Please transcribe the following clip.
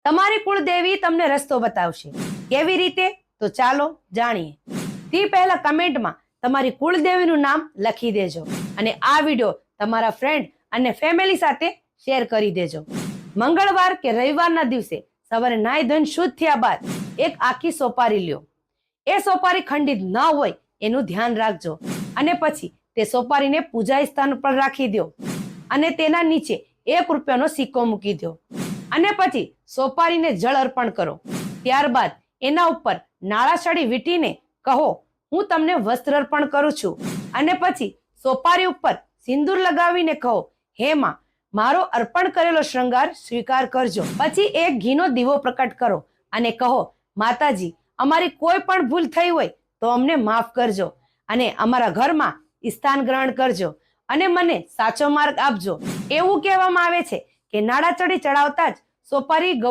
તમારી કુળદેવી તમને રસ્તો બતાવશે. કેવી રીતે? તો ચાલો જાણીએ. તે પહેલા કમેન્ટમાં તમારી કુળદેવીનું નામ લખી દેજો અને આ વિડીયો તમારા ફ્રેન્ડ અને ફેમિલી સાથે શેર કરી દેજો. મંગળવાર કે રવિવારના દિવસે સવારે નાઈ ધોઈને શુદ્ધ થયા બાદ એક આખી સોપારી લ્યો. એ સોપારી ખંડિત ન હોય એનું ધ્યાન રાખજો અને પછી તે સોપારીને પૂજા સ્થાન પર રાખી દો અને તેના નીચે ₹1નો સિક્કો મૂકી દો અને પછી સોપારીને જળ અર્પણ કરો. ત્યારબાદ એના ઉપર નાળાસળી વીંટીને કહો, હું તમને વસ્ત્ર અર્પણ કરું છું. અને પછી સોપારી ઉપર સિંદૂર લગાવીને કહો, હે માં, મારો અર્પણ કરેલો શૃંગાર સ્વીકાર કરજો. પછી એક ઘીનો દીવો પ્રકટ કરો અને કહો, માતાજી, અમારી કોઈ પણ ભૂલ થઈ હોય તો અમને માફ કરજો અને અમારા ઘરમાં સ્થાન ગ્રહણ કરજો અને મને સાચો માર્ગ આપજો. એવું કહેવામાં આવે છે કે નાળાચડી ચડાવતા જ સોપારી ગૌરી